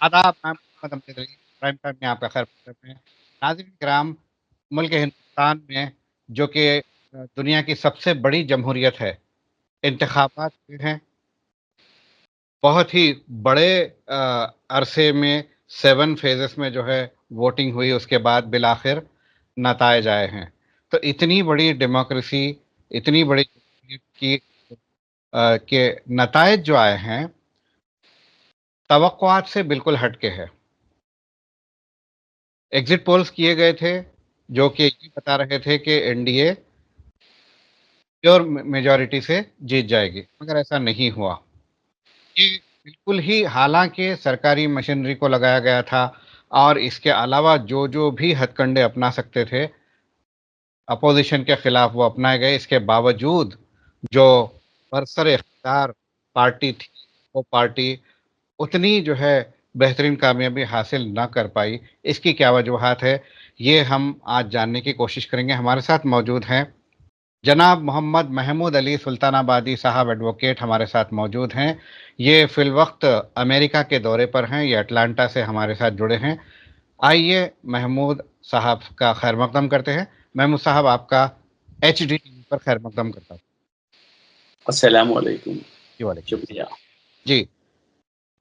आदाब, मैं Mohammad Amjad Ali, prime time में आपका खैर मकदम है। नाज़रीन किराम, मुल्क हिंदुस्तान में जो कि दुनिया की सबसे बड़ी जमहूरियत है, इंतखाबात हुए हैं। बहुत ही बड़े अरसे में 7 फ़ेज़ेस में जो है वोटिंग हुई, उसके बाद बिलाखिर नताइज आए हैं। तो इतनी बड़ी डेमोक्रेसी, इतनी बड़ी की के नताइज जो आए हैं, तवक्कुआत से बिल्कुल हट के है। एग्ज़िट पोल्स किए गए थे, जो कि ये बता रहे थे कि एनडीए प्योर मेजॉरिटी से जीत जाएगी, मगर ऐसा नहीं हुआ। ये बिल्कुल ही, हालाँकि सरकारी मशीनरी को लगाया गया था और इसके अलावा जो-जो भी हथकंडे अपना सकते थे, अपोज़िशन के खिलाफ वो अपनाए गए। इसके बावजूद जो बरसर-ए-इख्तियार पार्टी थी, वो पार्टी उतनी जो है बेहतरीन कामयाबी हासिल ना कर पाई। इसकी क्या वजूहात है, ये हम आज जानने की कोशिश करेंगे। हमारे साथ मौजूद हैं जनाब मोहम्मद महमूद अली सुल्तानाबादी साहब, एडवोकेट हमारे साथ मौजूद हैं। ये फ़िलवक़्त अमेरिका के दौरे पर हैं, ये अटलांटा से हमारे साथ जुड़े हैं। आइए महमूद साहब का खैर मक़दम करते हैं। महमूद साहब, आपका एचडी टीवी पर खैर मक़दम करता हूँ। अस्सलामु अलैकुम। जी, वालेकुम शुक्रिया। अस्सलाम। जी,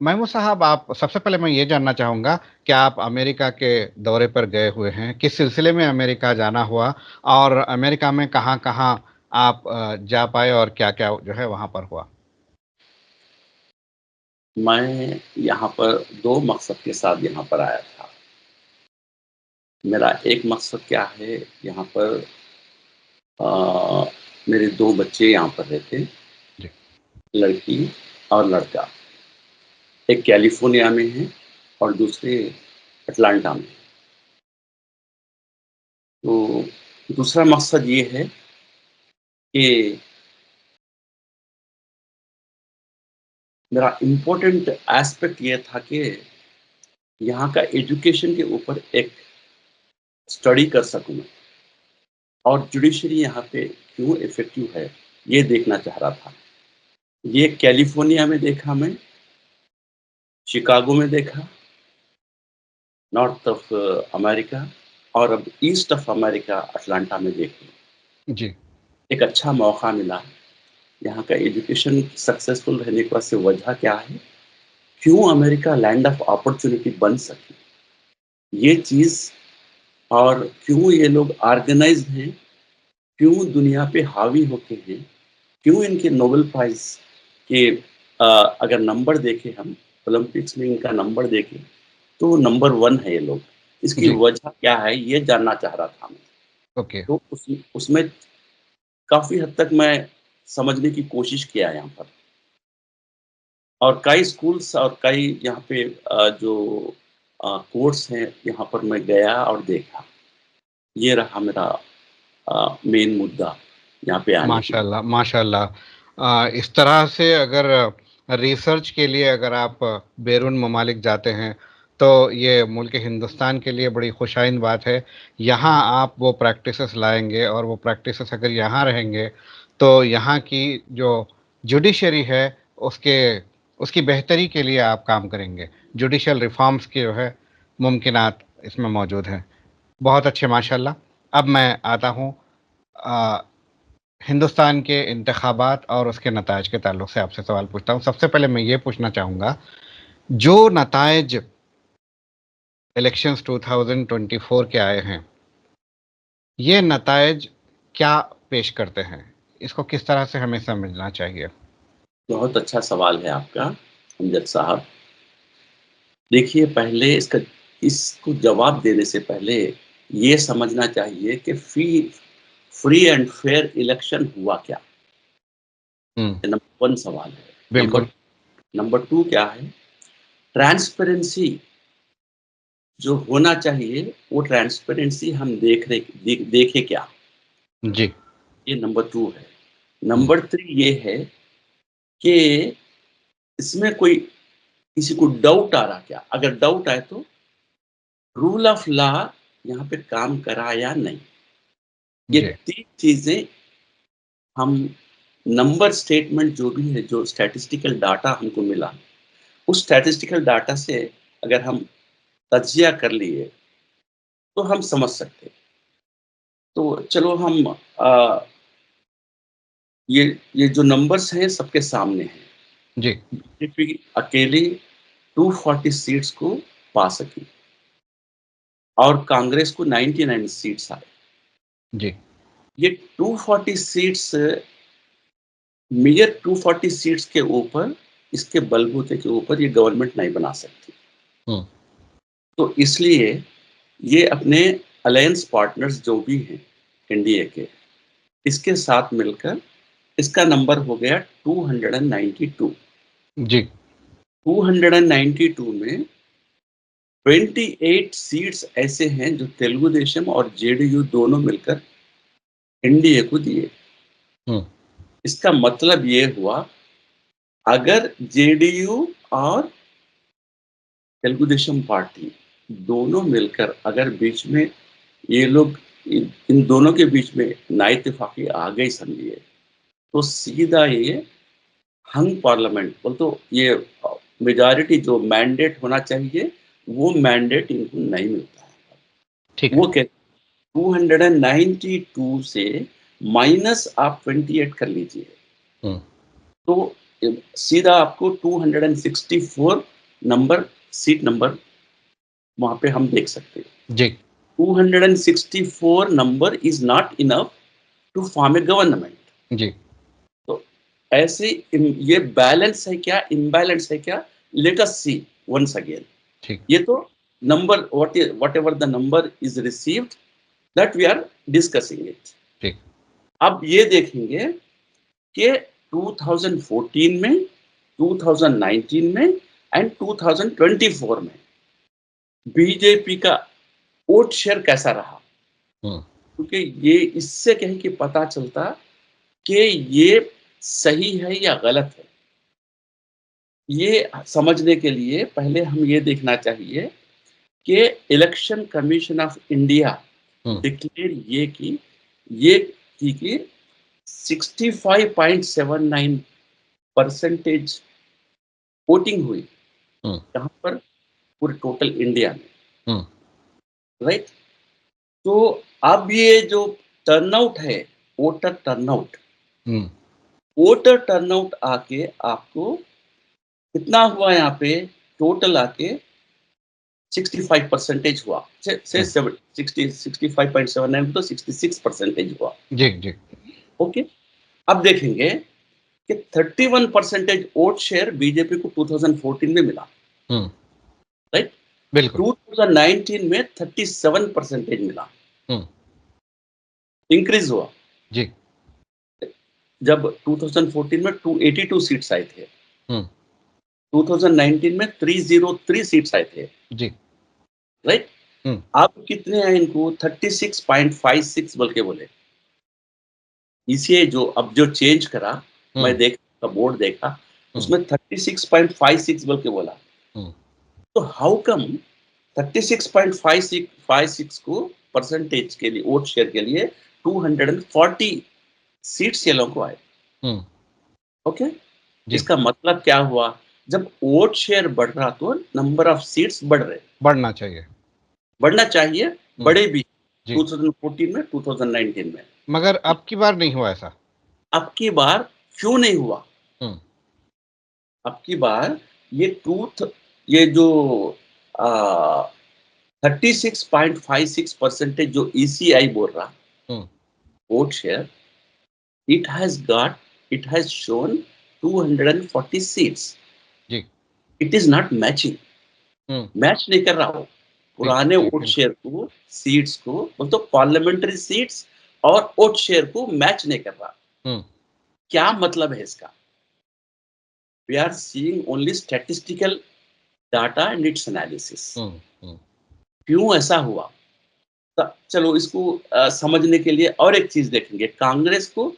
महमूद साहब, आप सबसे पहले मैं ये जानना चाहूँगा कि आप अमेरिका के दौरे पर गए हुए हैं, किस सिलसिले में अमेरिका जाना हुआ और अमेरिका में कहाँ-कहाँ आप जा पाए और क्या-क्या जो है वहाँ पर हुआ? मैं यहाँ पर 2 मकसद के साथ यहाँ पर आया था। मेरा एक मकसद क्या है, यहाँ पर अ, मेरे 2 बच्चे यहाँ पर रहते, जी, लड़की और लड़का। एक कैलिफ़ोर्निया में है और दूसरे अटलांटा में। तो दूसरा मकसद ये है कि मेरा इम्पोर्टेंट एस्पेक्ट ये था कि यहाँ का एजुकेशन के ऊपर एक स्टडी कर सकूँ मैं। और जुडिशरी यहाँ पे क्यों इफ़ेक्टिव है, ये देखना चाह रहा था। ये कैलिफ़ोर्निया में देखा मैं, शिकागो में देखा, नॉर्थ ऑफ अमेरिका और अब ईस्ट ऑफ अमेरिका अटलांटा में देख लूँ। जी, एक अच्छा मौका मिला, यहाँ का एजुकेशन सक्सेसफुल रहने की वजह से वजह क्या है, क्यों अमेरिका लैंड ऑफ अपॉर्च्युनिटी बन सकी, ये चीज़ और क्यों ये लोग ऑर्गेनाइज़्ड हैं, क्यों दुनिया पे हावी होके हैं, क्यों इनके नोबेल प्राइज़ के अगर नंबर देखें हम, ओलंपिक्स में इनका नंबर देखें, तो नंबर 1 है ये लोग। इसकी जी, वजह क्या है, ये जानना चाह रहा था मैं। ओके, तो उसमें काफ़ी हद तक मैं समझने की कोशिश किया यहाँ पर और कई स्कूल्स और कई यहाँ पे जो कोर्स हैं, यहाँ पर मैं गया और देखा। ये रहा मेरा मेन मुद्दा यहाँ पे आने के लिए। माशाल्लाह, माशाल्लाह। इस तरह से अगर रिसर्च के लिए अगर आप बैरून ममालिक जाते हैं, तो ये मुल्क हिंदुस्तान के लिए बड़ी खुशाइन बात है। यहाँ आप वो प्रैक्टिसेस लाएँगे और वो प्रैक्टिसेस अगर यहाँ रहेंगे, तो यहाँ की जो जुडिशरी है, उसके उसकी बेहतरी के लिए आप काम करेंगे। जुडिशियल रिफ़ॉर्म्स की जो है मुमकिनात इसमें मौजूद हैं। बहुत अच्छे, माशाल्लाह। अब मैं आता हूँ अ, हिंदुस्तान के इंतखाबात और उसके नताइज के ताल्लुक से आपसे सवाल पूछता हूँ। सबसे पहले मैं ये पूछना चाहूँगा, जो नताइज इलेक्शंस 2024 के आए हैं, ये नताइज क्या पेश करते हैं? इसको किस तरह से हमें समझना चाहिए? बहुत अच्छा सवाल है आपका, अमजद साहब। देखिए, पहले इसको जवाब देने से पहले ये समझना चाहिए कि फ्री एंड फेयर इलेक्शन हुआ क्या? हुँ, ये नंबर 1 सवाल है। नंबर बिल्कुल। नंबर 2 क्या है? ट्रांसपेरेंसी जो होना चाहिए, वो ट्रांसपेरेंसी हम देखे क्या? जी। ये नंबर 2 है। हुँ, नंबर 3 ये है कि इसमें कोई किसी को डाउट आ रहा क्या? अगर डाउट आए तो रूल ऑफ लॉ यहाँ पे काम करा या नहीं? ये जी, 3 चीज़ें हम नंबर स्टेटमेंट जो भी है, जो स्टैटिस्टिकल डाटा हमको मिला, उस स्टैटिस्टिकल डाटा से अगर हम तज्जिया कर लिए तो हम समझ सकते हैं। तो चलो हम ये जो नंबर्स हैं सबके सामने हैं। जी, बीजेपी अकेली 240 सीट्स को पा सकी और कांग्रेस को 99 सीट्स आए। जी, ये 240 सीट्स, मेयर 240 सीट्स के ऊपर, इसके बलबूते के ऊपर ये गवर्नमेंट नहीं बना सकती। हुँ, तो इसलिए ये अपने अलायंस पार्टनर्स जो भी हैं एनडीए के, इसके साथ मिलकर इसका नंबर हो गया 292। जी, 292 में 28 सीट्स ऐसे हैं जो तेलुगु देशम और जेडीयू दोनों मिलकर एनडीए को दिए। हुँ, इसका मतलब ये हुआ, अगर जेडीयू और तेलुगु देशम पार्टी दोनों मिलकर अगर बीच में ये लोग इन दोनों के बीच में नाइतफाकी आ गई समझिए, तो सीधा ये हंग पार्लियामेंट बोल, तो ये मेजॉरिटी जो मैंडेट होना चाहिए वो मैंडेट इनको नहीं मिलता है। ठीक है। वो कहते 292 से माइनस आप 28 कर लीजिए, हुँ, तो सीधा आपको 264 नंबर, सीट नंबर वहां पे हम देख सकते हैं। जी, 264 number is not enough to form a government. जी, तो ऐसे ये बैलेंस है क्या, इम्बैलेंस है क्या, let us see once again. ठीक, ये तो number, whatever the number is received, that we are discussing it. ठीक, अब ये देखेंगे कि 2014 में, 2019 में एंड 2024 में बीजेपी का वोट शेयर कैसा रहा। हुँ, क्योंकि ये इससे कहीं कि पता चलता कि ये सही है या गलत है। ये समझने के लिए पहले हम ये देखना चाहिए कि election commission of India hmm, declare ये की 65.79 परसेंटेज वोटिंग हुई। हुँ, कहाँ पर? पूरे टोटल इंडिया में, हुँ, राइट। तो अब ये जो टर्नआउट है, वोटर टर्नआउट, हुँ, वोटर टर्नआउट आके आपको कितना हुआ यहाँ पे, टोटल आके 65 परसेंटेज हुआ। से हुँ, 65.79 तो 66 परसेंटेज हुआ। जी, जी, ओके। अब देखेंगे कि 31 परसेंटेज वोट शेयर बीजेपी को 2014 में मिला, हुँ, राइट। बिल्कुल, 2019 में 37 परसेंटेज मिला, हुँ, इंक्रीज हुआ। जी, जब 2014 में 282 सीट्स आए थे, हुँ, 2019 में 303 सीट्स आए थे, जी, राइट। हुँ, अब कितने हैं इनको? 36.56 बोल के बोले। इसे जो अब जो चेंज करा, मैं हुँ, देखा बोर्ड देखा, हुँ, उसमें 36.56 बोल के बोला। हुँ, तो हाउ कम 36.56 को परसेंटेज के लिए, वोट शेयर के लिए 240 सीट्स ये लोगों को आए। हुँ, ओके। जी, इसका मतलब क्या हुआ? जब वोट शेयर बढ़ रहा तो नंबर ऑफ सीट्स बढ़ रहे, बढ़ना चाहिए। बढ़ना चाहिए, हुँ, बढ़े भी जी, 2014 में, 2019 में। मगर अब की बार नहीं हुआ ऐसा। अब की बार क्यों नहीं हुआ? हुँ, अब की बार ये ये जो 36.56 जो ईसीआई बोल रहा हुँ, vote share, it has got, it has shown 240 seats. जी, इट इज नॉट मैचिंग, हुँ, मैच नहीं कर रहा हो जी, पुराने जी, वोट बिल्कुल, शेयर को, सीट्स को, तो पार्लियामेंट्री सीट्स और वोट शेयर को मैच नहीं कर रहा। हुँ, क्या मतलब है इसका? We are seeing only statistical data and its analysis. हुँ, हुँ, क्यों ऐसा हुआ? चलो इसको समझने के लिए और एक चीज देखेंगे। कांग्रेस को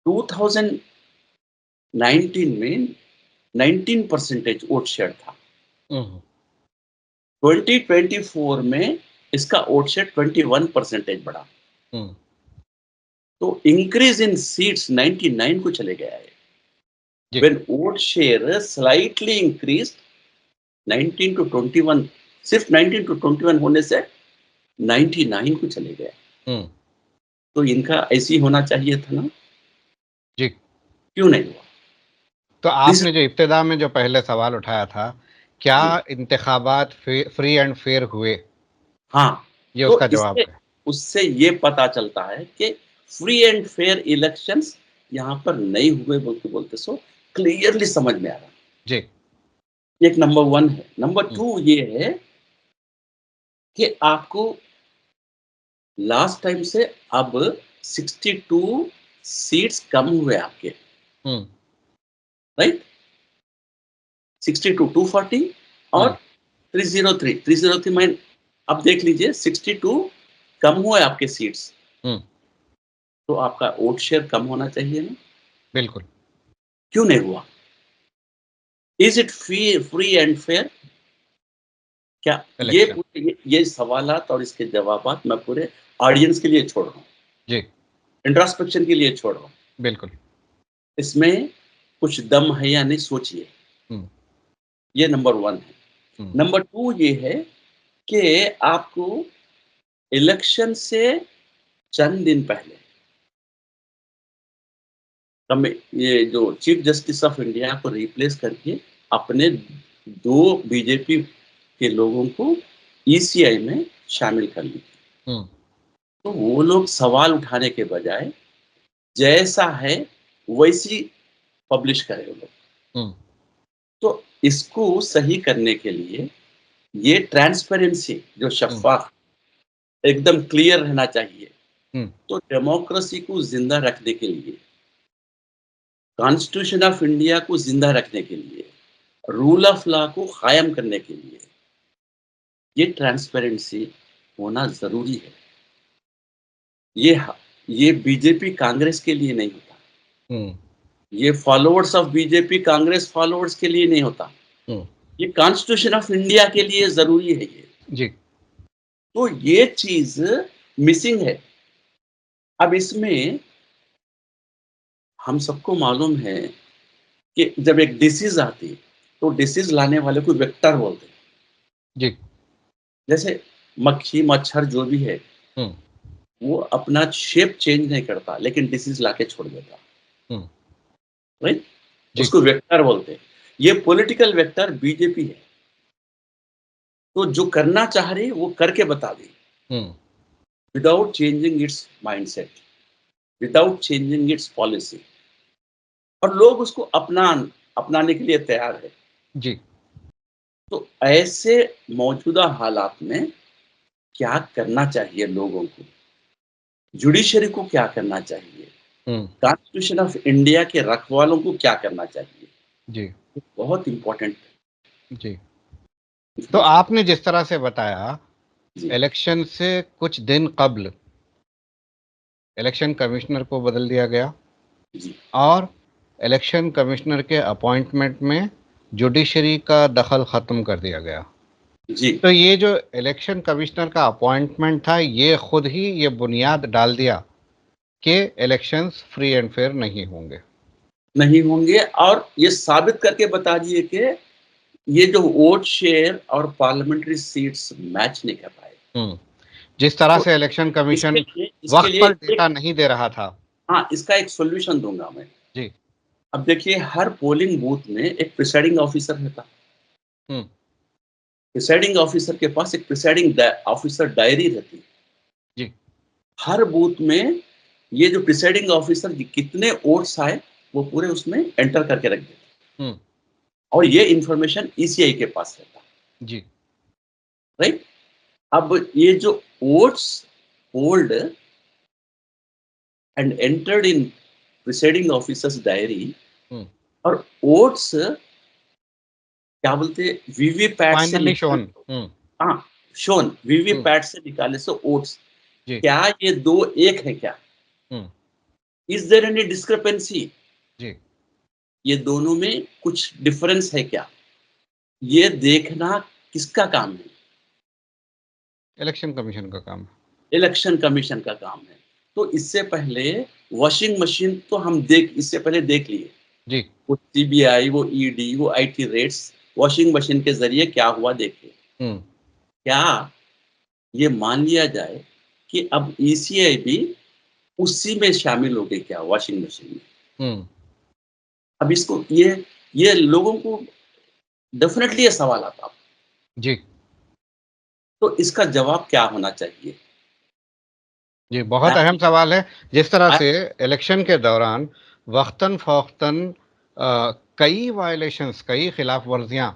2019 में 19 परसेंटेज वोट शेयर था, हुँ, 2024 में इसका वोट शेयर 21 परसेंटेज बढ़ा। हुँ, तो इंक्रीज इन सीट्स 99 को चले गया है। जी, when vote share slightly increase, 19 to 21, सिर्फ 19 टू 21 होने से 99 को चले गए। तो इनका ऐसे ही होना चाहिए था ना, जी। क्यों नहीं हुआ? तो दिस आपने जो इब्तिदा में जो पहले सवाल उठाया था, क्या जी, इंतखाबात फ्री एंड फेयर हुए? हाँ, ये तो उसका जवाब इससे है। उससे ये पता चलता है कि फ्री एंड फेयर इलेक्शंस यहाँ पर नहीं हुए बोलते सो क्लियरली समझ में आ रहा है। जी। एक नंबर 1 है। नंबर हुँ, 2 ये है कि आपको लास्ट टाइम से अब 62 सीट्स कम हुए आपके, हुँ, राइट? 62 240 और जी, 303 में अब देख लीजिए 62 कम हुए आपके सीट्स, हुँ, तो आपका वोट शेयर कम होना चाहिए ना? बिल्कुल। क्यों नहीं हुआ? Is it free and fair? क्या ये इलेक्शन। पूरे ये सवालात और इसके जवाबात मैं पूरे ऑडियंस के लिए छोड़ रहा हूँ, जी, इंट्रोस्पेक्शन के लिए छोड़ रहा हूँ। बिल्कुल। इसमें कुछ दम है या नहीं सोचिए, हुँ, ये नंबर 1 है। हुँ, नंबर 2 ये है कि आपको इलेक्शन से चंद दिन पहले ये जो चीफ जस्टिस ऑफ इंडिया को रिप्लेस करके अपने 2 बीजेपी के लोगों को ईसीआई में शामिल कर ली। हुँ, तो वो लोग सवाल उठाने के बजाय जैसा है वैसी पब्लिश करें वो लोग। हुँ, तो इसको सही करने के लिए ये ट्रांसपेरेंसी जो हुँ, शफ़ाफ़ एकदम क्लियर रहना चाहिए। हुँ, तो डेमोक्रेसी को ज़िंदा रखने के लिए, कॉन्स्टिट्यूशन ऑफ इंडिया को ज़िंदा रखने के लिए, रूल ऑफ लॉ को कायम करने के लिए ये ट्रांसपेरेंसी होना ज़रूरी है। ये ह ये बीजेपी कांग्रेस के लिए नहीं होता। हुँ, ये followers of BJP Congress followers के लिए नहीं होता। हुँ, ये कॉन्स्टिट्यूशन ऑफ इंडिया के लिए ज़रूरी है ये। जी, तो ये चीज़ मिसिंग है। अब इसमें हम सबको मालूम है कि जब एक डिसीज़ आती है, तो डिसीज़ लाने वाले को वेक्टर बोलते हैं। जी, जैसे मक्खी, मच्छर जो भी है, हुँ, वो अपना शेप चेंज नहीं करता, लेकिन डिसीज़ लाके छोड़ देता, हुँ, राइट? जी, उसको वेक्टर बोलते हैं। ये पॉलिटिकल वेक्टर बीजेपी है। तो जो करना चाह रही है, वो करके बता देगी, हुँ, without changing its mindset, without changing its policy, और लोग उसको अपनाने के लिए तैयार है। जी, तो ऐसे मौजूदा हालात में क्या करना चाहिए लोगों को? जुडिशरी को क्या करना चाहिए? हुँ, कॉन्स्टिट्यूशन ऑफ इंडिया के रखवालों को क्या करना चाहिए? जी, ये बहुत इम्पोर्टेंट जी। तो इन्फॉर्मेशन। आपने जिस तरह से बताया, जी, इलेक्शन से कुछ दिन कब्ल इलेक्शन कमिश्नर को बदल दिया गया जी, और इलेक्शन कमिश्नर के अपॉइंटमेंट में जुडिशरी का दखल ख़त्म कर दिया गया। जी, तो ये जो इलेक्शन कमिश्नर का अपॉइंटमेंट था, ये खुद ही ये बुनियाद डाल दिया कि इलेक्शंस फ्री एंड फेयर नहीं होंगे। नहीं होंगे, और ये साबित करके बता दिए कि ये जो वोट शेयर और पार्लियामेंट्री सीट्स मैच नहीं कर पाए। हुँ। जिस तरह तो से इलेक्शन इसके कमीशन लिए इसके वक़्त लिए पर एक डेटा नहीं दे रहा था। हाँ, इसका एक सॉल्यूशन दूँगा मैं। जी। अब देखिए, हर पोलिंग बूथ में एक प्रिसाइडिंग ऑफिसर रहता है। हुँ, प्रिसाइडिंग ऑफिसर के पास एक प्रिसाइडिंग ऑफिसर डायरी रहती है। जी। हर बूथ में ये जो प्रिसाइडिंग ऑफिसर कितने वोट्स आए, वो पूरे उसमें एंटर करके रख देते हैं, हुँ, और ये इन्फॉर्मेशन ईसीआई के पास रहता है, जी। राइट? अब ये जो votes polled and entered in presiding officers diary, हुँ। और वोट्स क्या बोलते हैं, वीवीपैट से फाइनली निकाल, शोन। हुँ, हाँ, शोन हुँ, वीवीपैट से निकाले से वोट्स, जी। क्या ये 2 एक है क्या? हुँ, इज़ देयर एनी डिस्क्रिपेंसी? जी। ये दोनों में कुछ डिफरेंस है क्या? ये देखना किसका काम है? इलेक्शन कमीशन का काम है। इलेक्शन कमीशन का काम है। तो इससे पहले वॉशिंग मशीन तो हम इससे पहले देख लिए। जी। वो सीबीआई, वो ईडी, वो आईटी रेड्स, वॉशिंग मशीन के ज़रिए क्या हुआ देखिए। क्या ये मान लिया जाए कि अब ईसीआई भी उसी में शामिल हो गई क्या वॉशिंग मशीन में? अब इसको ये लोगों को डेफ़िनेटली ये सवाल आता है। जी, तो इसका जवाब क्या होना चाहिए? जी, बहुत अहम ताकि सवाल है। जिस तरह अ, से इलेक्शन के दौरान वक़्तन-फ़ौक़्तन कई वायलेशंस, कई खिलाफ वर्जियाँ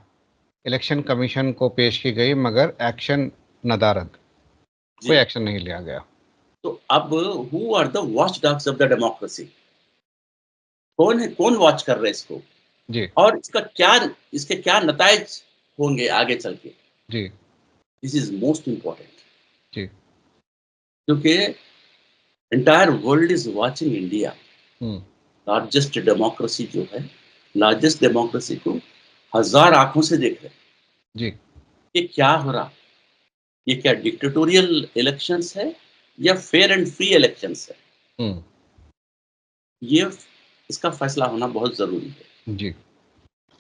इलेक्शन कमीशन को पेश की गई, मगर एक्शन नदारद, कोई जी, एक्शन नहीं लिया गया। तो अब who are the watch dogs of the democracy? कौन है, कौन वॉच कर रहा है इसको? जी, और इसके क्या नताइज होंगे आगे चल के? जी, दिस इज़ मोस्ट इम्पोर्टेंट जी। क्योंकि entire world is watching India, hmm, largest democracy जो है, लार्जेस्ट डेमोक्रेसी को हज़ार आँखों से देख रहे हैं। जी, ये क्या हो रहा? ये क्या डिक्टेटोरियल इलेक्शंस है या फेयर एंड फ्री इलेक्शंस है? हुँ, ये इसका फैसला होना बहुत ज़रूरी है। जी।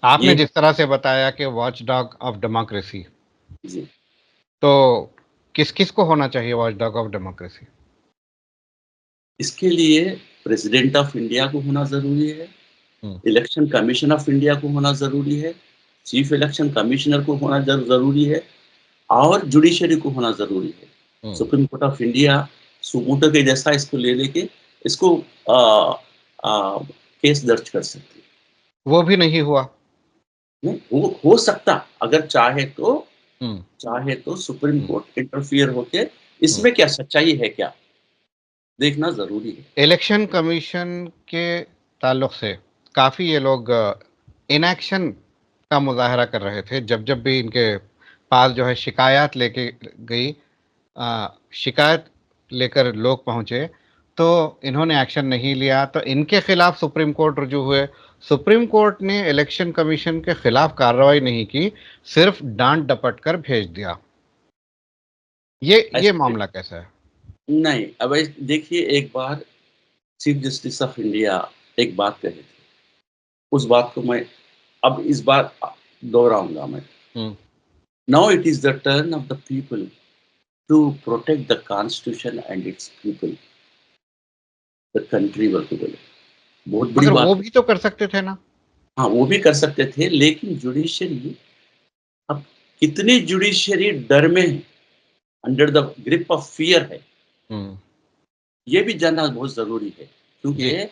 आपने ये जिस तरह से बताया कि वॉचडॉग ऑफ डेमोक्रेसी, जी, तो किस-किस को होना चाहिए वॉचडॉग ऑफ डेमोक्रेसी? इसके लिए प्रेसिडेंट ऑफ इंडिया को होना ज़रूरी है, हुँ, इलेक्शन कमीशन ऑफ इंडिया को होना ज़रूरी है, चीफ इलेक्शन कमिश्नर को होना ज़रूरी है और जुडिशरी को होना ज़रूरी है। हुँ। Supreme Court of India suo motu के जैसा इसको ले लेके इसको अ केस दर्ज कर सकती है। वो भी नहीं हुआ। नहीं, हो सकता अगर हुँ, चाहे तो सुप्रीम हुँ, कोर्ट इंटरफियर होके हुँ। इसमें क्या सच्चाई है क्या, देखना ज़रूरी है। इलेक्शन कमीशन के ताल्लुक से काफ़ी ये लोग इनएक्शन का मुज़ाहरा कर रहे थे। जब-जब भी इनके पास जो है शिकायत लेके गई शिकायत लेकर लोग पहुँचे, तो इन्होंने एक्शन नहीं लिया, तो इनके खिलाफ सुप्रीम कोर्ट रुजू हुए। सुप्रीम कोर्ट ने इलेक्शन कमीशन के खिलाफ कार्रवाई नहीं की, सिर्फ़ डाँट-डपट कर भेज दिया। ये ऐसे मामला कैसा है? नहीं, अब देखिए एक बार चीफ जस्टिस ऑफ इंडिया एक बात कहे थे, उस बात को मैं अब इस बार दोहराऊँगा मैं। हुँ, now it is the turn of the people to protect the constitution and its people, the country बोल के बोले। बहुत बड़ी मगर वो बात है। भी तो कर सकते थे ना? हाँ, वो भी कर सकते थे लेकिन जुडिशरी अब कितनी जुडिशरी डर में है, under the grip of fear है, हुँ, ये भी जानना बहुत ज़रूरी है। क्योंकि जी,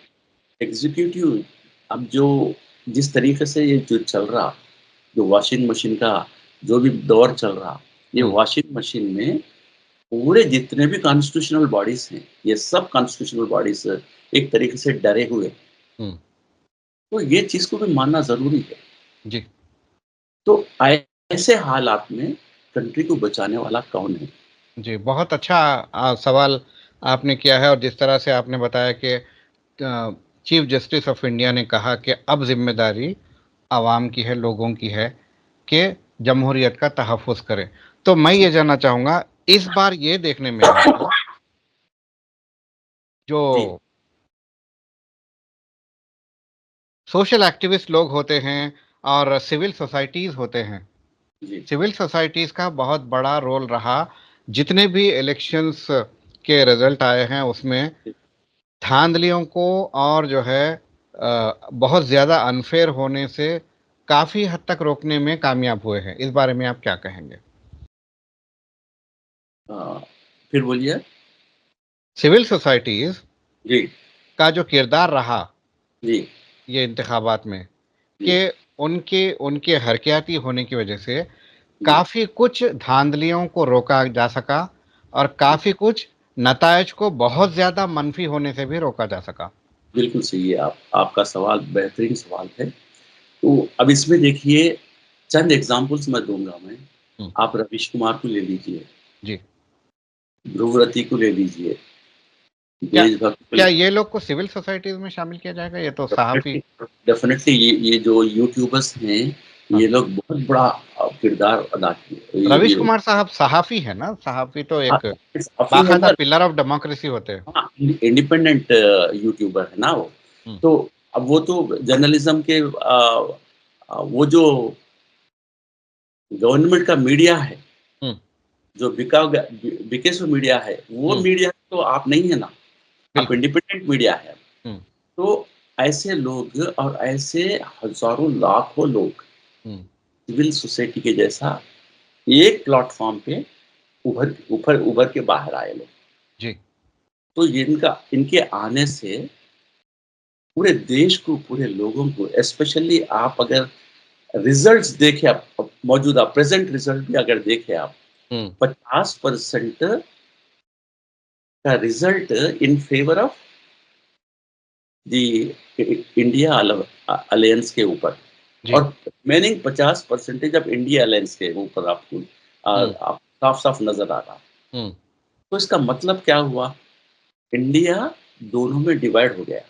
एग्ज़ीक्यूटिव अब जो जिस तरीके से ये जो चल रहा, जो वॉशिंग मशीन का जो भी दौर चल रहा, ये हुँ, वॉशिंग मशीन में पूरे जितने भी कॉन्स्टिट्यूशनल बॉडीज़ हैं, ये सब कॉन्स्टिट्यूशनल बॉडीज़ एक तरीके से डरे हुए हैं। हुँ, तो ये चीज़ को भी मानना ज़रूरी है। जी, तो ऐसे हालात में कंट्री को बचाने वाला कौन है? जी, बहुत अच्छा सवाल आपने किया है और जिस तरह से आपने बताया कि चीफ जस्टिस ऑफ इंडिया ने कहा कि अब ज़िम्मेदारी आवाम की है, लोगों की है कि जमहूरियत का तहफ़्फ़ुज़ करें। तो मैं ये जानना चाहूँगा, इस बार ये देखने में आया, जो जी, सोशल एक्टिविस्ट लोग होते हैं और सिविल सोसाइटीज़ होते हैं, जी, सिविल सोसाइटीज़ का बहुत बड़ा रोल रहा, जितने भी इलेक्शंस के रिज़ल्ट आए हैं, उसमें जी। धाँधलियों को और जो है बहुत ज़्यादा अनफ़ेयर होने से काफ़ी हद तक रोकने में कामयाब हुए हैं। इस बारे में आप क्या कहेंगे? फिर बोलिए? सिविल सोसाइटीज़ जी, का जो किरदार रहा जी, ये इंतख़ाबात में, जी, कि उनके उनके हरकियाती होने की वजह से जी, काफ़ी कुछ धाँधलियों को रोका जा सका और जी। काफ़ी कुछ नताइज को बहुत ज़्यादा मनफ़ी होने से भी रोका जा सका। बिल्कुल सही है आपका सवाल बेहतरीन सवाल है। तो अब इसमें देखिए चंद एग्ज़ाम्पल्स मैं दूँगा मैं। हुँ, आप रवीश कुमार को ले लीजिए, जी। ध्रुवरति को ले लीजिए, क्या देशभक्त को ले क्या ये लोग को सिविल सोसाइटीज़ में शामिल किया जाएगा? ये तो सहाफ़ी। डेफ़िनेटली डेफ़िनेटली ये जो यूट्यूबर्स हैं, हाँ, ये लोग बहुत बड़ा किरदार अदा किए। रवीश ये कुमार साहब सहाफ़ी हैं ना? सहाफ़ी तो हाँ, एक काफ़ी है बाकायदा ना। पिलर ऑफ डेमोक्रेसी होते हैं। हाँ, इंडिपेंडेंट यूट्यूबर है ना वो। हुँ, तो अब वो तो जर्नलिज़्म के वो जो गवर्नमेंट का मीडिया है, हुँ, जो बिकेसो मीडिया है, वो हुँ, मीडिया तो आप नहीं है ना, आप बिल्कुल। इंडिपेंडेंट मीडिया है। हुँ, तो ऐसे लोग और ऐसे हज़ारों लाखों लोग हुँ, सिविल सोसाइटी के जैसा एक प्लेटफ़ॉर्म पे उभर के बाहर आए लोग। जी, तो ये इनका इनके आने से पूरे देश को, पूरे लोगों को, स्पेशली आप अगर रिज़ल्ट्स देखें, आप मौजूदा प्रेज़ेंट रिज़ल्ट भी अगर देखें आप, हुँ, 50% का result in favour of the India alliance के ऊपर, जी, और रिमेनिंग 50% ऑफ इंडिया अलायंस के ऊपर आपको हुँ, आप साफ-साफ नज़र आ रहा है। हुँ, तो इसका मतलब क्या हुआ? इंडिया दोनों में डिवाइड हो गया।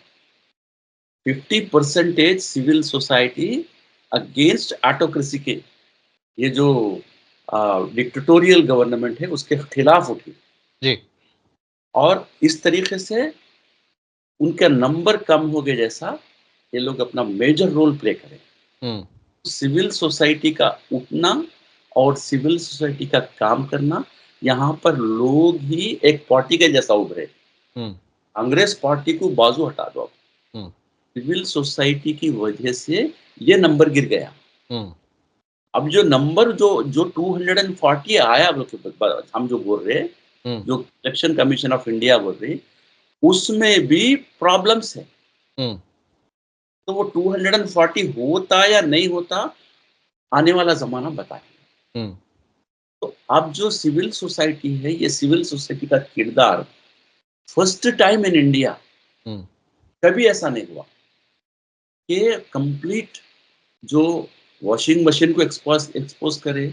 50% सिविल सोसाइटी अगेंस्ट ऑटोक्रेसी के, ये जो डिक्टेटोरियल गवर्नमेंट है उसके खिलाफ उठी, जी, और इस तरीके से उनका नंबर कम हो गया, जैसा ये लोग अपना मेजर रोल प्ले करें। हुँ, सिविल सोसाइटी का उठना और सिविल सोसाइटी का काम करना, यहाँ पर लोग ही एक पार्टी के जैसा उभरे। हुँ, कांग्रेस पार्टी को बाजू हटा दो, हुँ, सिविल सोसाइटी की वजह से ये नंबर गिर गया। हुँ, अब जो नंबर जो 240 आया, हम जो बोल रहे हैं, हुँ, जो इलेक्शन कमीशन ऑफ इंडिया बोल रही, उसमें भी प्रॉब्लम्स है। हुँ, तो वो 240 होता या नहीं होता, आने वाला ज़माना बताएगा। हुँ, तो अब जो सिविल सोसाइटी है, ये सिविल सोसाइटी का किरदार फर्स्ट टाइम इन इंडिया, हुँ, कभी ऐसा नहीं हुआ कि कंप्लीट जो वॉशिंग मशीन को एक्सपोज़ करे,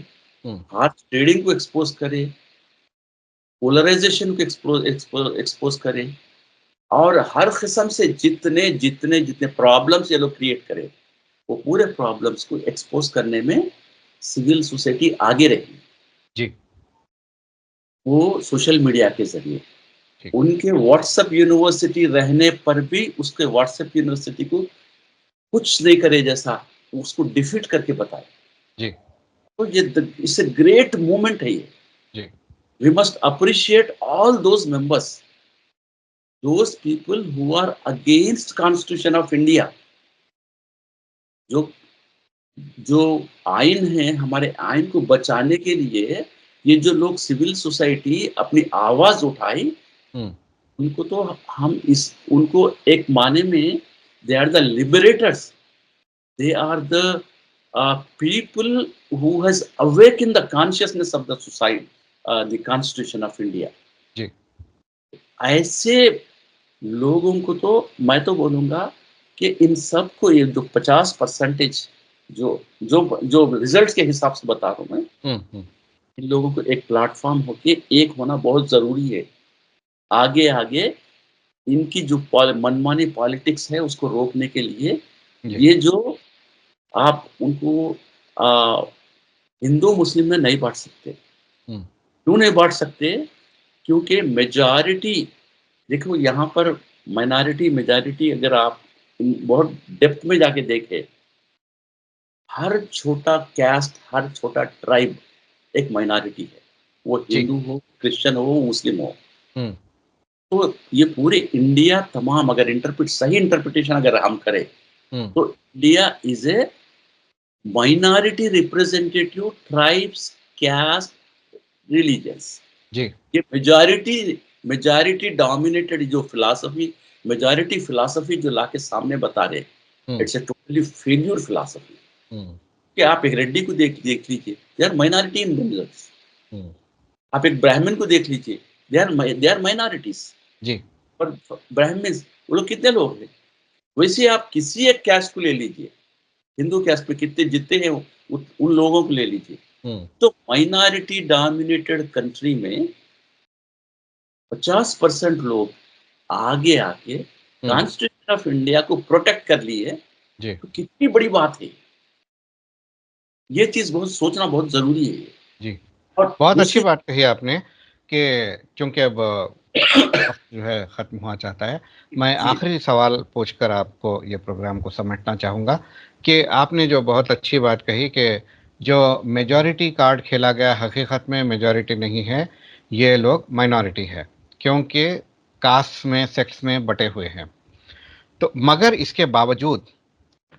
हुँ, हार्स ट्रेडिंग को एक्सपोज़ करे, पोलराइज़ेशन को एक्सपोज़ करे, और हर किस्म से जितने प्रॉब्लम्स ये लोग क्रिएट करें, वो पूरे प्रॉब्लम्स को एक्सपोज़ करने में सिविल सोसाइटी आगे रही। जी, वो सोशल मीडिया के ज़रिए। जी, उनके व्हाट्सएप यूनिवर्सिटी रहने पर भी उसके व्हाट्सएप यूनिवर्सिटी को कुछ नहीं करे जैसा उसको डिफीट करके बताया। जी, तो ये इट्स अ ग्रेट मूवमेंट है ये। जी, we must appreciate all those members, those people who are against constitution of India. जो जो आइन है, हमारे आइन को बचाने के लिए ये जो लोग सिविल सोसाइटी अपनी आवाज़ उठाई, हुँ, उनको तो हम इस उनको एक माने में they are the liberators, they are the people who has awaken the consciousness of the the constitution of India. जी, ऐसे लोगों को तो मैं तो बोलूँगा कि इन सबको, ये जो 50% जो जो रिज़ल्ट्स के हिसाब से बता रहा हूँ मैं, हुँ, हुँ, इन लोगों को एक प्लेटफ़ॉर्म होके एक होना बहुत ज़रूरी है। आगे-आगे इनकी जो मनमानी पॉलिटिक्स है उसको रोकने के लिए, जी, ये जो आप उनको अ, हिंदू मुस्लिम में नहीं बाँट सकते। हुँ, क्यों नहीं बाँट सकते? क्योंकि मेजॉरिटी, देखो यहाँ पर मेजॉरिटी अगर आप बहुत डेप्थ में जाके देखें, हर छोटा कैस्ट, हर छोटा ट्राइब एक माइनॉरिटी है। वो जी, हिंदू हो, क्रिश्चियन हो, मुस्लिम हो। हुँ, तो ये पूरे इंडिया तमाम, अगर सही इंटरप्रिटेशन अगर हम करें, हुँ, तो India is a minority representative tribes, caste, religions. जी, ये मेजॉरिटी डोमिनेटेड जो फिलॉसफी, मेजॉरिटी फिलॉसफी जो लाके सामने बता रहे, हुँ, it's a totally failure philosophy. हुँ, कि आप एक रेड्डी को देख लीजिए, they are minority in themselves. हुँ, आप एक ब्राह्मण को देख लीजिए, दे आर माइनॉरिटीज़। जी, पर ब्राह्मिन्स, वो लोग कितने लोग हैं? वैसे आप किसी एक कैस्ट को ले लीजिए, हिंदू कैस्ट में कितने जितने हैं, उन लोगों को ले लीजिए। हुँ, तो माइनॉरिटी डोमिनेटेड कंट्री में 50% लोग आगे आके हुँ, कॉन्स्टिट्यूशन ऑफ इंडिया को प्रोटेक्ट कर लिए, जी, तो कितनी बड़ी बात है। ये चीज़ बहुत सोचना बहुत ज़रूरी है। जी। और बहुत अच्छी दूसरी बात कही आपने कि चूँकि अब वक़्त जो है ख़त्म हुआ चाहता है, मैं जी, आखिरी सवाल पूछकर आपको ये प्रोग्राम को समेटना चाहूँगा कि आपने जो बहुत अच्छी बात कही कि जो मेजॉरिटी कार्ड खेला गया हकीकत में मेजॉरिटी नहीं है, ये लोग माइनॉरिटी है, क्योंकि कास्ट में, सेक्स में बटे हुए हैं। तो मगर इसके बावजूद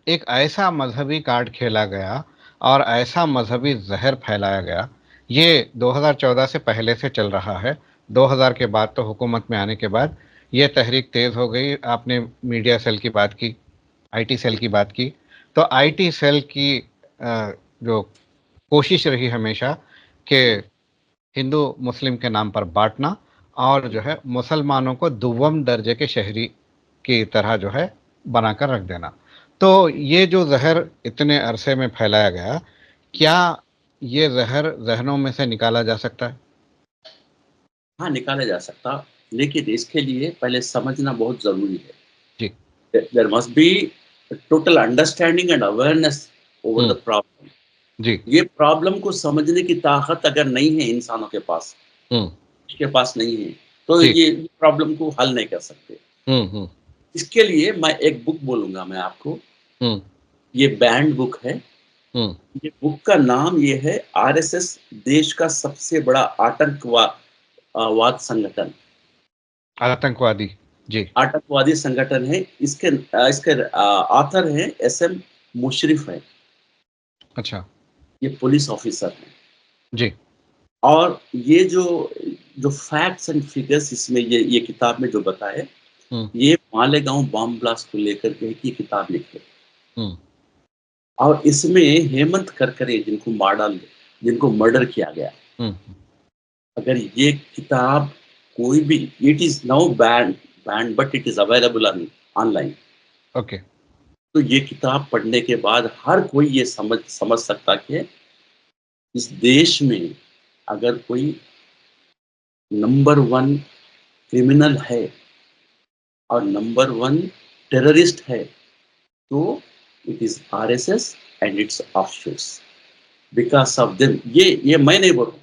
एक ऐसा मजहबी कार्ड खेला गया और ऐसा मजहबी जहर फैलाया गया। ये 2014 से पहले से चल रहा है। 2000 के बाद तो हुकूमत में आने के बाद ये तहरीक तेज़ हो गई। आपने मीडिया सेल की बात की, आईटी सेल की बात की। तो आईटी सेल की जो कोशिश रही हमेशा कि हिंदू मुस्लिम के नाम पर बांटना और जो है मुसलमानों को दुव्वम दर्जे के शहरी की तरह जो है बनाकर रख देना। तो ये जो जहर इतने अरसे में फैलाया गया, क्या ये जहर जहनों में से निकाला जा सकता है? हाँ, निकाला जा सकता, लेकिन इसके लिए पहले समझना बहुत ज़रूरी है। जी। There must be total understanding and awareness over hmm. The problem. जी। ये प्रॉब्लम को समझने की ताकत अगर नहीं है इंसानों के पास, हम्म। इसके पास नहीं है, तो जी। ये प्रॉब्लम को हल नहीं कर सकते। हम्म। इसके लिए मैं एक बुक बोलूँगा मैं आपको, हम्म। ये बैंड बुक है। हम्म। ये बुक का नाम ये है आरएसएस देश का सबसे बड़ा वाद संगठन, आतंकवादी। जी। आतंकवादी संगठन है। इसके ऑथर हैं एसएम मुशर्रफ है, अच्छा। ये पुलिस ऑफिसर हैं। जी। और ये जो जो फैक्ट्स एंड फिगर्स इसमें ये किताब में जो बताए, हम्म। ये मालेगांव बॉम्ब ब्लास्ट को लेकर के एक ये किताब लिखे। हम्म। और इसमें हेमंत करकरे जिनको मर्डर किया गया, हम्म। अगर ये किताब कोई भी, it is now band but it is available online. Okay. तो ये किताब पढ़ने के बाद हर कोई ये समझ समझ सकता कि इस देश में अगर कोई नंबर वन क्रिमिनल है और नंबर वन टेररिस्ट है, तो it is RSS and its offshores. Because of them, ये मैं नहीं बोल रहा हूँ,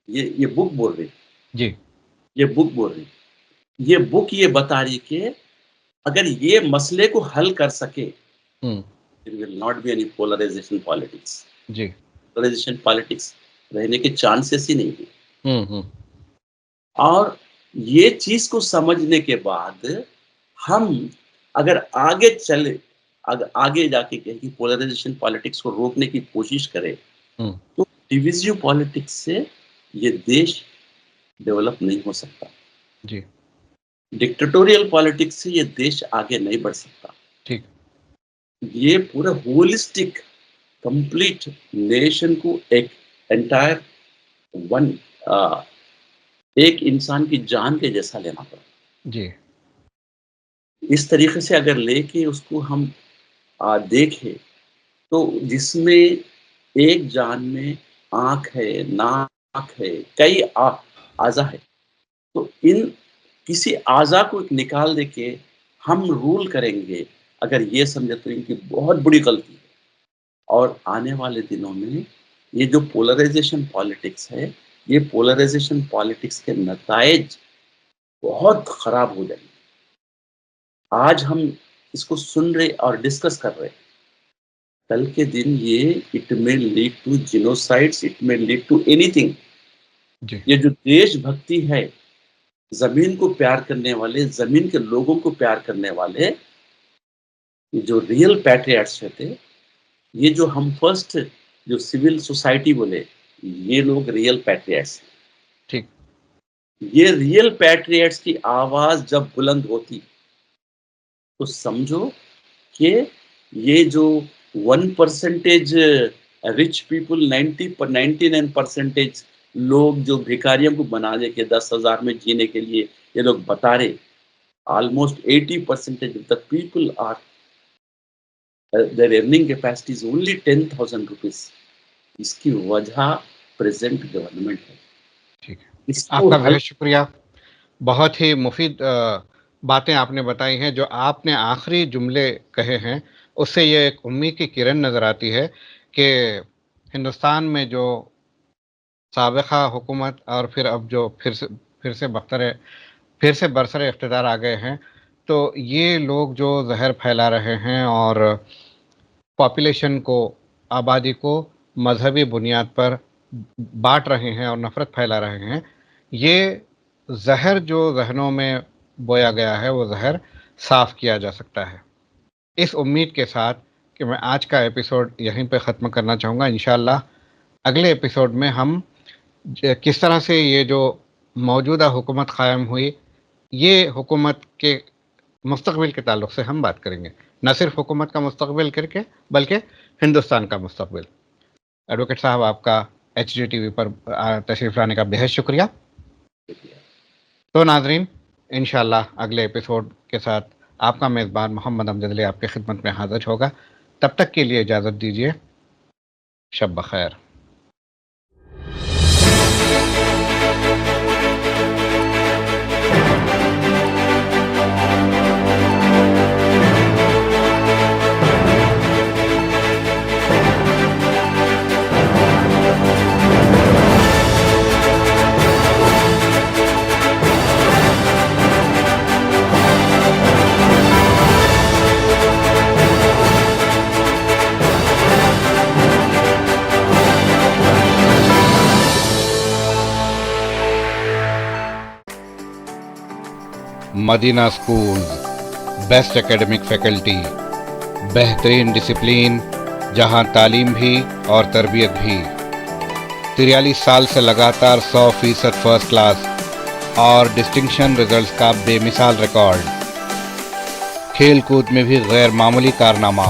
ये बुक बोल रही, जी। ये बुक बोल रही, ये बुक ये बता रही कि अगर ये मसले को हल कर सके, hmm. There will not be any polarisation politics. जी। पोलराइजेशन पॉलिटिक्स रहने के चांसेस ही नहीं है। हम्म। और ये चीज को समझने के बाद हम अगर आगे चले, अगर आगे जाके कहें कि पोलराइजेशन पॉलिटिक्स को रोकने की कोशिश करें, हम्म। तो डिविजिव पॉलिटिक्स से ये देश डेवलप नहीं हो सकता। जी। डिक्टेटोरियल पॉलिटिक्स से ये देश आगे नहीं बढ़ सकता। ठीक। ये पूरा होलिस्टिक कंप्लीट नेशन को एक एंटायर वन एक इंसान की जान के जैसा लेना पड़ा। जी। इस तरीके से अगर लेके उसको हम देखें, तो जिसमें एक जान में आँख है, नाक है, कई आज़ा है। तो इन किसी आज़ा को निकाल दे के हम रूल करेंगे, अगर ये समझे तो इनकी बहुत बड़ी गलती है। और आने वाले दिनों में ये जो पोलराइजेशन पॉलिटिक्स है, ये पोलराइजेशन पॉलिटिक्स के नतायज बहुत खराब हो जाएंगे। आज हम इसको सुन रहे और डिस्कस कर रहे हैं, कल के दिन ये it may lead to genocides, it may lead to anything. जी। ये जो देशभक्ति है, जमीन को प्यार करने वाले, जमीन के लोगों को प्यार करने वाले, ये जो रियल पैट्रियट्स थे, ये जो हम फर्स्ट जो सिविल सोसाइटी बोले, ये लोग रियल पैट्रियट्स। ठीक। ये रियल पैट्रियट्स की आवाज जब बुलंद होती, तो समझो कि ये जो 1% रिच पीपल, 99% लोग जो भिखारियों को बना दे के 10,000 में जीने के लिए ये लोग बता रहे, almost 80% of the people are their earning capacity is only 10,000 rupees। इसकी वजह प्रेजेंट गवर्नमेंट है। ठीक है। इसको आपका हल, बेहद शुक्रिया। बहुत ही मुफीद बातें आपने बताई हैं। जो आपने आखिरी जुमले कहे हैं, उससे ये एक उम्मीद की किरण नज़र आती है कि हिंदुस्तान में जो साबिक़ा हुकूमत और फिर अब जो फिर से बरसरे इक़्तिदार आ गए हैं, तो ये लोग जो ज़हर फैला रहे हैं और पॉपुलेशन को, आबादी को मज़हबी बुनियाद पर बाँट रहे हैं और नफ़रत फैला रहे हैं, ये ज़हर जो ज़हनों में बोया गया है, वो ज़हर साफ़ किया जा सकता है। इस उम्मीद के साथ कि मैं आज का एपिसोड यहीं पे ख़त्म करना चाहूँगा। इंशाअल्लाह अगले एपिसोड में हम किस तरह से ये जो मौजूदा हुकूमत क़ायम हुई, ये हुकूमत के मुस्तक़बिल के ताल्लुक़ से हम बात करेंगे। न सिर्फ़ हुकूमत का मुस्तक़बिल करके, बल्कि हिंदुस्तान का मुस्तक़बिल। एडवोकेट साहब, आपका एचडी टीवी पर तशरीफ़ लाने का बेहद शुक्रिया। तो नाज़रीन, इंशाअल्लाह अगले एपिसोड के साथ आपका मेज़बान मोहम्मद अमजद आपकी खिदमत में हाज़िर होगा। तब तक के लिए इजाज़त दीजिए। शब बख़ैर। Madina school, best academic faculty, बेहतरीन डिसिप्लिन, जहां तालीम भी और तरबियत भी। 43 साल से लगातार 100% फर्स्ट क्लास और डिस्टिंक्शन रिजल्ट्स का बेमिसाल रिकॉर्ड। खेल कूद में भी गैर मामूली कारनामा।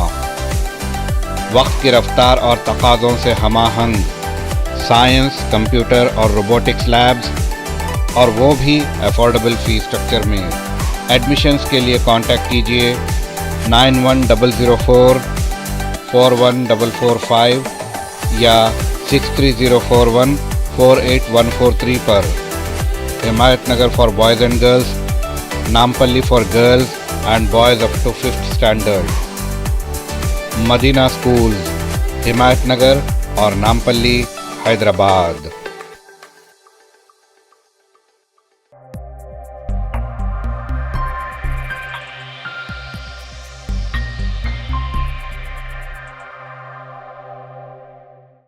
वक्त की रफ्तार और तकाज़ों से हमाहंग साइंस, कंप्यूटर और रोबोटिक्स लैब्स, और वो भी अफोर्डेबल फ़ीस स्ट्रक्चर में। एडमिशन्स के लिए कांटेक्ट कीजिए 9100441445 या 6304148143 पर। Himayat Nagar for boys and girls, Nampally for girls and boys up to 5th standard. Madina schools, Himayat Nagar और नामपल्ली, हैदराबाद।